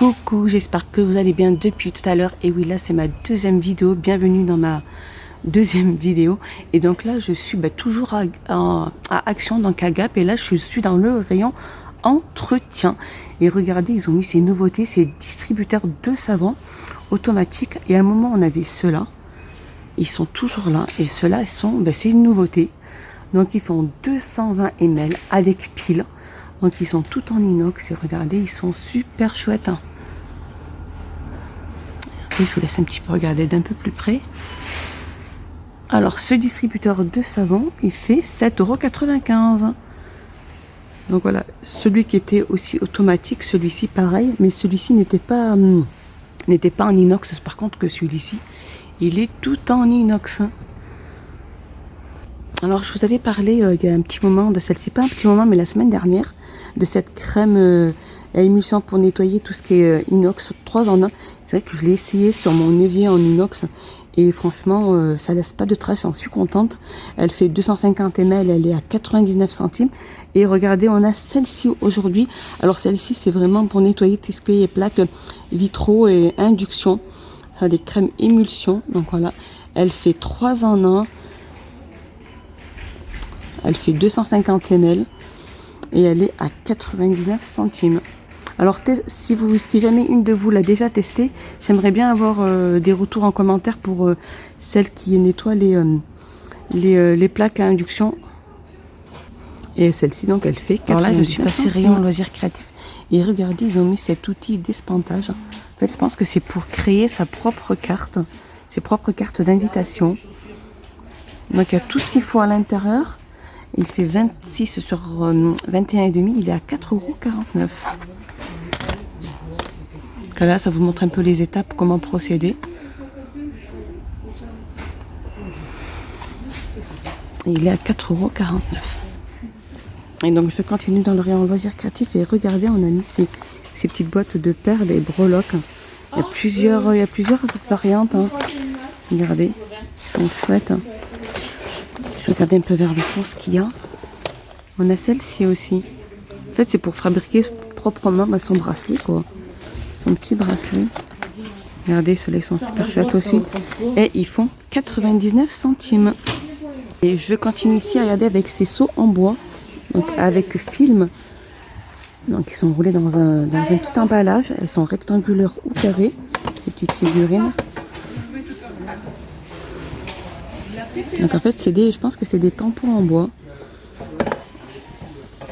Coucou, j'espère que vous allez bien depuis tout à l'heure. Et oui, là c'est ma deuxième vidéo, bienvenue dans ma deuxième vidéo. Et donc là je suis toujours à Action, donc à Gap. Et là je suis dans le rayon entretien. Et regardez, ils ont mis ces nouveautés, ces distributeurs de savon automatiques. Et à un moment on avait ceux-là, ils sont toujours là. Et ceux-là c'est une nouveauté. Donc ils font 220 ml avec pile. Donc ils sont tout en inox et regardez, ils sont super chouettes. Et je vous laisse un petit peu regarder d'un peu plus près. Alors ce distributeur de savon, il fait 7,95 €. Donc voilà, celui qui était aussi automatique, celui-ci pareil, mais celui-ci n'était pas en inox. Par contre que celui-ci, il est tout en inox. Alors je vous avais parlé il y a un petit moment de celle-ci, pas un petit moment mais la semaine dernière, de cette crème à émulsion pour nettoyer tout ce qui est inox 3 en 1. C'est vrai que je l'ai essayé sur mon évier en inox et franchement ça laisse pas de traces, j'en suis contente. Elle fait 250 ml, elle est à 99 centimes. Et regardez, on a celle-ci aujourd'hui. Alors celle-ci c'est vraiment pour nettoyer tout ce qui est plaques, vitraux et induction. Ça a des crèmes émulsion, donc voilà. Elle fait 3 en 1. Elle fait 250 ml et elle est à 99 centimes. Alors si jamais une de vous l'a déjà testé, j'aimerais bien avoir des retours en commentaire pour celle qui nettoie les plaques à induction. Et celle-ci donc elle fait 99 centimes. Alors là je suis passée rayon loisirs créatifs et regardez, ils ont mis cet outil d'espantage. En fait je pense que c'est pour créer sa propre carte, ses propres cartes d'invitation. Donc il y a tout ce qu'il faut à l'intérieur. Il fait 26 sur 21,5, il est à 4,49 €. Là, ça vous montre un peu les étapes, comment procéder. Et il est à 4,49 €. Et donc, je continue dans le rayon loisirs créatifs et regardez, on a mis ces petites boîtes de perles et breloques. Il y a plusieurs variantes. Regardez, ils sont chouettes. Je vais regarder un peu vers le fond ce qu'il y a. On a celle-ci aussi. En fait, c'est pour fabriquer proprement son bracelet, quoi. Son petit bracelet. Regardez, ceux-là, ils sont super chouettes aussi. Et ils font 99 centimes. Et je continue ici à regarder avec ces seaux en bois. Donc, avec film. Donc, ils sont roulés dans un petit emballage. Elles sont rectangulaires ou carrées. Ces petites figurines. Donc en fait je pense que c'est des tampons en bois,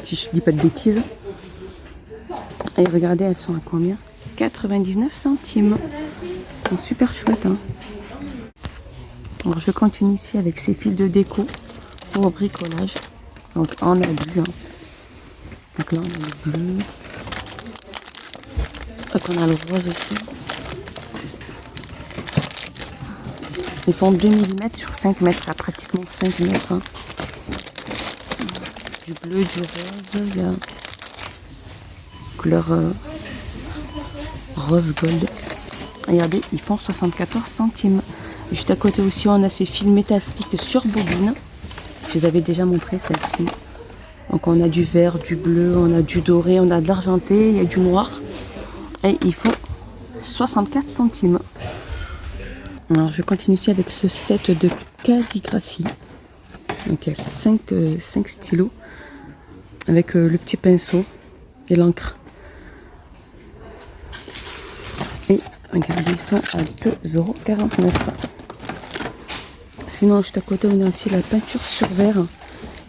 si je ne dis pas de bêtises. Et regardez, elles sont à combien? 99 centimes. Elles sont super chouettes. Alors je continue ici avec ces fils de déco pour bricolage. Donc en abu. Donc là on a le bleu. Donc on a le rose aussi. Ils font 2 mm sur 5 mètres, à pratiquement 5 mètres. Du bleu, du rose, il y a couleur rose gold. Regardez, ils font 74 centimes. Juste à côté aussi, on a ces fils métalliques sur bobine. Je vous avais déjà montré celle-ci. Donc on a du vert, du bleu, on a du doré, on a de l'argenté, il y a du noir. Et ils font 64 centimes. Alors je continue ici avec ce set de calligraphie. Donc il y a 5 stylos avec le petit pinceau et l'encre. Et regardez, ils sont à 2,49 €. Sinon juste à côté on a aussi la peinture sur verre.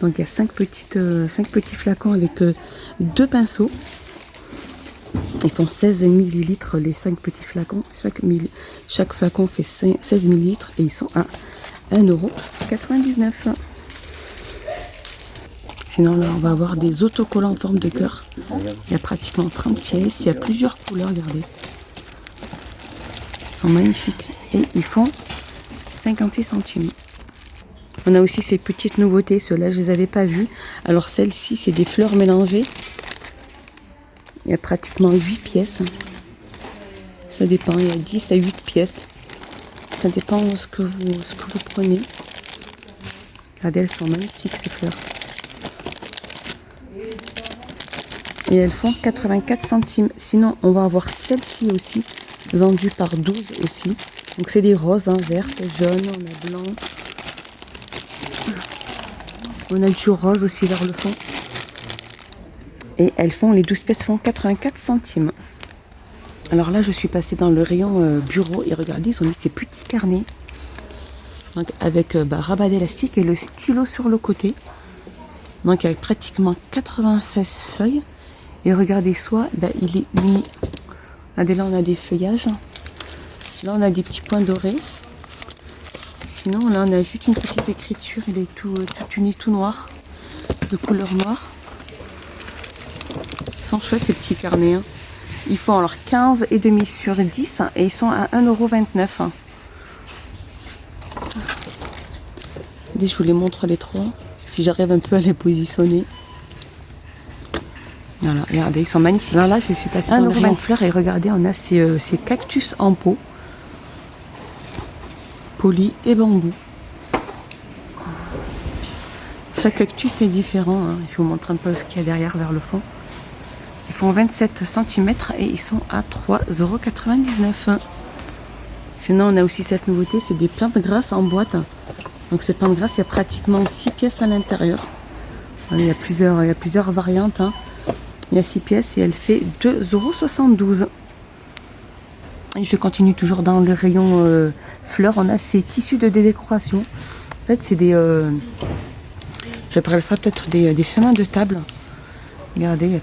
Donc il y a 5 petits flacons avec 2 pinceaux. Ils font 16 ml les 5 petits flacons. Chaque flacon fait 16 ml et ils sont à 1,99 €. Sinon là on va avoir des autocollants en forme de cœur. Il y a pratiquement 30 pièces. Il y a plusieurs couleurs, regardez. Ils sont magnifiques. Et ils font 56 centimes. On a aussi ces petites nouveautés. Ceux-là je ne les avais pas vus. Alors celle-ci c'est des fleurs mélangées. Il y a pratiquement 8 pièces. Ça dépend, il y a 10 à 8 pièces. Ça dépend de ce que vous prenez. Regardez, elles sont magnifiques ces fleurs. Et elles font 84 centimes. Sinon, on va avoir celle-ci aussi, vendue par 12 aussi. Donc c'est des roses, hein, vertes, jaunes, on a blanc. On a du rose aussi vers le fond. Et elles font, les 12 pièces font 84 centimes. Alors là, je suis passée dans le rayon bureau et regardez, ils ont mis ces petits carnets. Donc avec rabat d'élastique et le stylo sur le côté. Donc avec pratiquement 96 feuilles. Et regardez, soit il est mini. Regardez, là on a des feuillages. Là on a des petits points dorés. Sinon là on a juste une petite écriture. Il est tout uni, tout noir. De couleur noire. Ils sont chouettes ces petits carnets. Hein. Ils font alors 15,5 sur 10 et ils sont à 1,29 €. Je vous les montre les trois. Si j'arrive un peu à les positionner. Voilà, regardez, ils sont magnifiques. Alors là, je suis passée dans le rayon fleurs et regardez, on a ces cactus en pot. Poli et bambou. Chaque cactus est différent. Hein. Je vous montre un peu ce qu'il y a derrière vers le fond. Ils font 27 cm et ils sont à 3,99 €. Sinon, on a aussi cette nouveauté, c'est des plantes grasses en boîte. Donc cette plante grasse, il y a pratiquement 6 pièces à l'intérieur. Il y a plusieurs variantes. Hein. Il y a 6 pièces et elle fait 2,72 €. Et je continue toujours dans le rayon fleurs. On a ces tissus de décoration. En fait, c'est des... j'appellerais ça peut-être des chemins de table. Regardez, il y a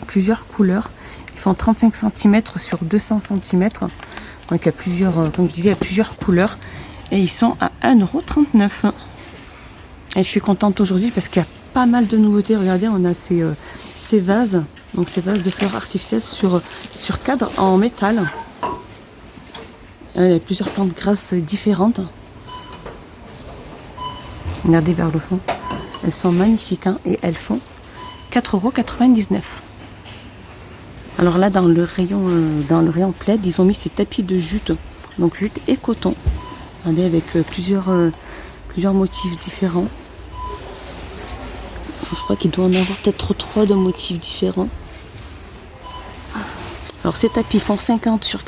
plusieurs couleurs. Ils font 35 cm sur 200 cm. Donc il y a plusieurs, comme je disais, il y a plusieurs couleurs. Et ils sont à 1,39 €. Et je suis contente aujourd'hui parce qu'il y a pas mal de nouveautés. Regardez, on a ces vases. Donc ces vases de fleurs artificielles sur cadre en métal. Il y a plusieurs plantes grasses différentes. Regardez vers le fond. Elles sont magnifiques hein, et elles font 4,99 €. Alors là, dans le rayon plaid, ils ont mis ces tapis de jute. Donc jute et coton. Regardez, avec plusieurs motifs différents. Je crois qu'il doit en avoir peut-être 3 de motifs différents. Alors ces tapis font 60 sur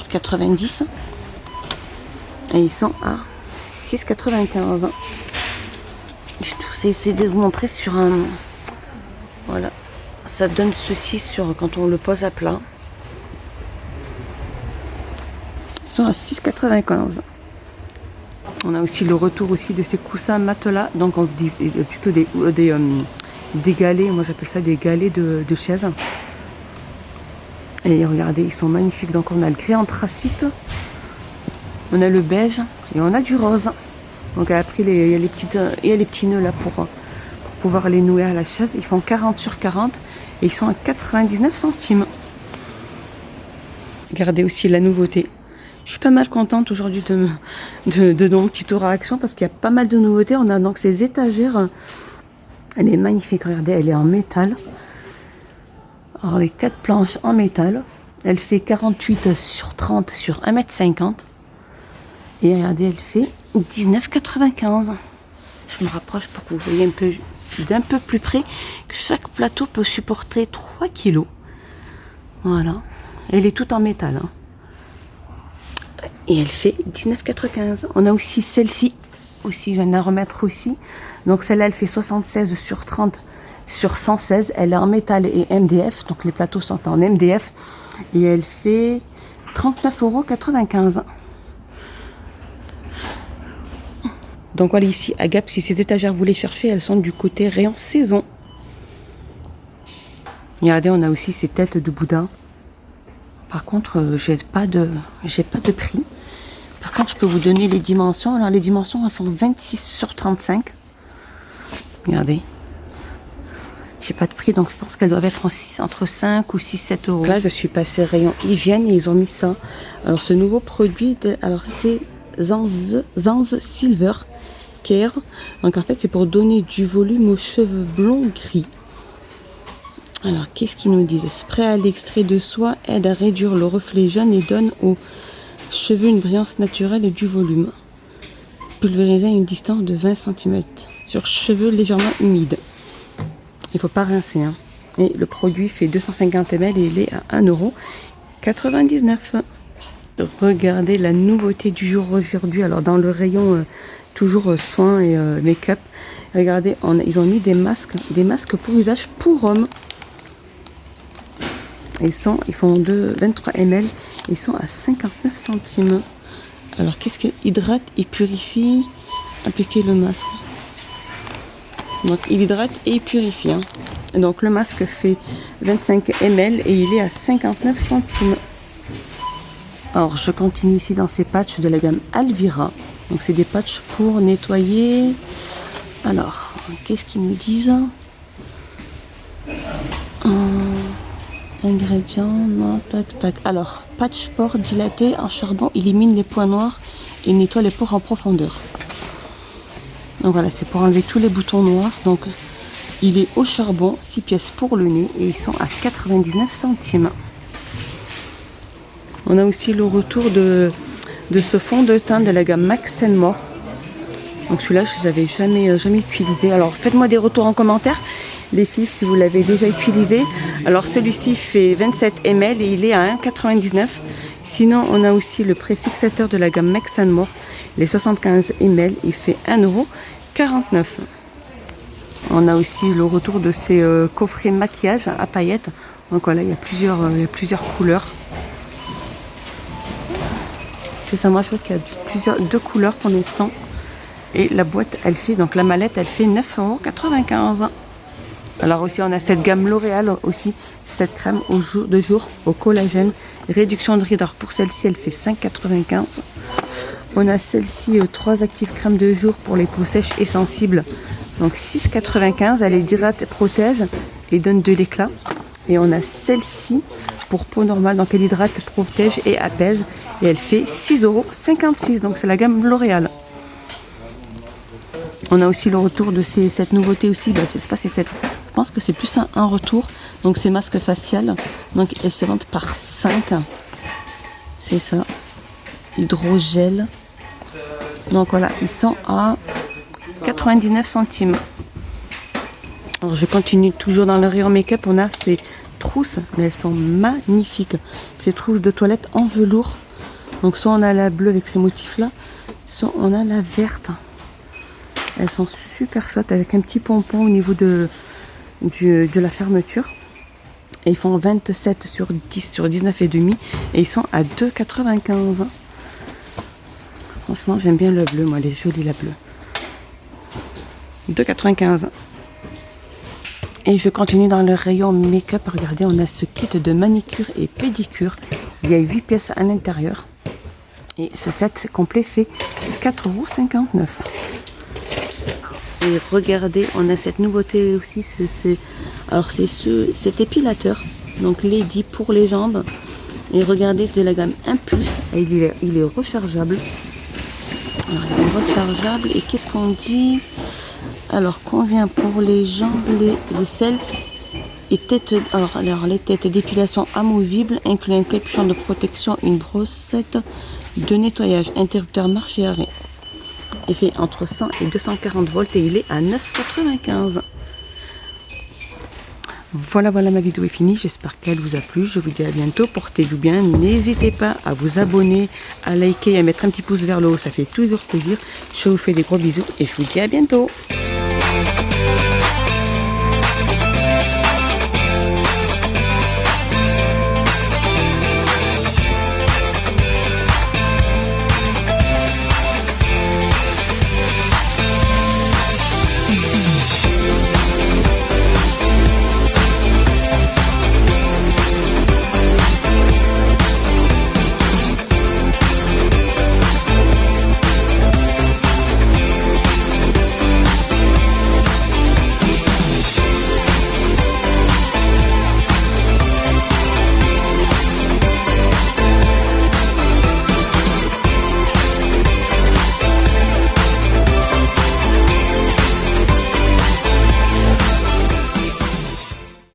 90. Et ils sont à 6,95 €. Je vais essayer de vous montrer sur un... Voilà. Ça donne ceci quand on le pose à plat. Ils sont à 6,95 €. On a aussi le retour aussi de ces coussins matelas. Donc on dit plutôt des galets. Moi j'appelle ça des galets de chaises. Et regardez, ils sont magnifiques. Donc on a le gris anthracite. On a le beige. Et on a du rose. Donc après il y a les petits nœuds là pour pouvoir les nouer à la chaise. Ils font 40 sur 40. Et ils sont à 99 centimes. Regardez aussi la nouveauté. Je suis pas mal contente aujourd'hui de mon petit tour à Action parce qu'il y a pas mal de nouveautés. On a donc ces étagères. Elle est magnifique, regardez, elle est en métal. Alors les 4 planches en métal. Elle fait 48 sur 30 sur 1,50 m. Et regardez, elle fait 19,95 €. Je me rapproche pour que vous voyez d'un peu plus près que chaque plateau peut supporter 3 kg. Voilà. Elle est toute en métal. Hein. Et elle fait 19,95 €. On a aussi celle-ci. Aussi, je viens de la remettre aussi. Donc celle-là, elle fait 76 sur 30 sur 116. Elle est en métal et MDF. Donc les plateaux sont en MDF. Et elle fait 39,95 €. Donc voilà, ici à Gap, si ces étagères vous les cherchez, elles sont du côté rayon saison. Regardez, on a aussi ces têtes de Bouddha. Par contre, j'ai pas de prix. Par contre, je peux vous donner les dimensions. Alors les dimensions, elles font 26 sur 35. Regardez. J'ai pas de prix, donc je pense qu'elles doivent être entre 5 ou 6-7 €. Là, je suis passée rayon hygiène et ils ont mis ça. Alors ce nouveau produit, c'est Zanz Silver Care. Donc en fait, c'est pour donner du volume aux cheveux blonds gris. Alors, qu'est-ce qu'ils nous disent? Spray à l'extrait de soie aide à réduire le reflet jaune et donne aux cheveux une brillance naturelle et du volume. Pulvérisé à une distance de 20 cm sur cheveux légèrement humides. Il ne faut pas rincer. Hein. Et le produit fait 250 ml et il est à 1,99 €. Regardez la nouveauté du jour aujourd'hui. Alors dans le rayon toujours soins et make-up. Regardez, ils ont mis des masques pour usage pour hommes. Ils font 23 ml. Ils sont à 59 centimes. Alors qu'est-ce que hydrate et purifie? Appliquer le masque. Donc il hydrate et purifie. Hein. Donc le masque fait 25 ml et il est à 59 centimes. Alors je continue ici dans ces patchs de la gamme Alvira. Donc c'est des patchs pour nettoyer. Alors, qu'est-ce qu'ils nous disent? Ingrédients, non, tac, tac. Alors, patch pore dilaté en charbon élimine les points noirs et nettoie les pores en profondeur. Donc voilà, c'est pour enlever tous les boutons noirs. Donc il est au charbon, 6 pièces pour le nez et ils sont à 99 centimes. On a aussi le retour de ce fond de teint de la gamme Max & More. Donc celui-là, je ne l'avais jamais utilisé. Alors faites-moi des retours en commentaire, les filles, si vous l'avez déjà utilisé. Alors celui-ci fait 27 ml et il est à 1,99 €. Sinon, on a aussi le préfixateur de la gamme Max & More, les 75 ml, il fait 1,49 €. On a aussi le retour de ces coffrets maquillage à paillettes. Donc voilà, il y a plusieurs couleurs. C'est ça, moi je vois qu'il y a deux couleurs pour l'instant. Et la boîte, donc la mallette, elle fait 9,95 €. Alors aussi, on a cette gamme L'Oréal aussi, cette crème de jour au collagène, réduction de rides. Alors pour celle-ci, elle fait 5,95 €. On a celle-ci, 3 actifs crème de jour pour les peaux sèches et sensibles. Donc 6,95 €, elle hydrate, protège et donne de l'éclat. Et on a celle-ci pour peau normale, donc elle hydrate, protège et apaise. Et elle fait 6,56 €, donc c'est la gamme L'Oréal. On a aussi le retour de cette nouveauté aussi, je sais pas si je pense que c'est plus un retour. Donc ces masques faciales, donc elles se vendent par 5. C'est ça, hydrogel. Donc voilà, ils sont à 99 centimes. Alors je continue toujours dans le rayon make-up. On a ces trousses, mais elles sont magnifiques. Ces trousses de toilette en velours. Donc soit on a la bleue avec ces motifs là, soit on a la verte. Elles sont super chouettes avec un petit pompon au niveau de la fermeture. Et ils font 27 sur 10 sur 19,5 et ils sont à 2,95 €. Franchement, j'aime bien le bleu, moi, elle est jolie la bleue. 2,95 €. Et je continue dans le rayon make-up. Regardez, on a ce kit de manicure et pédicure. Il y a 8 pièces à l'intérieur. Et ce set complet fait 4,59 €. Et regardez, on a cette nouveauté aussi. Cet épilateur. Donc Lady pour les jambes. Et regardez, de la gamme Impulse. Il est rechargeable. Alors, il est rechargeable. Et qu'est-ce qu'on dit? Alors, convient pour les jambes, les aisselles et têtes. Alors les têtes d'épilation amovibles, inclut un capuchon de protection, une brossette de nettoyage, interrupteur marche et arrêt. Il fait entre 100 et 240 volts et il est à 9,95 €. Voilà, ma vidéo est finie. J'espère qu'elle vous a plu. Je vous dis à bientôt. Portez-vous bien. N'hésitez pas à vous abonner, à liker et à mettre un petit pouce vers le haut. Ça fait toujours plaisir. Je vous fais des gros bisous et je vous dis à bientôt.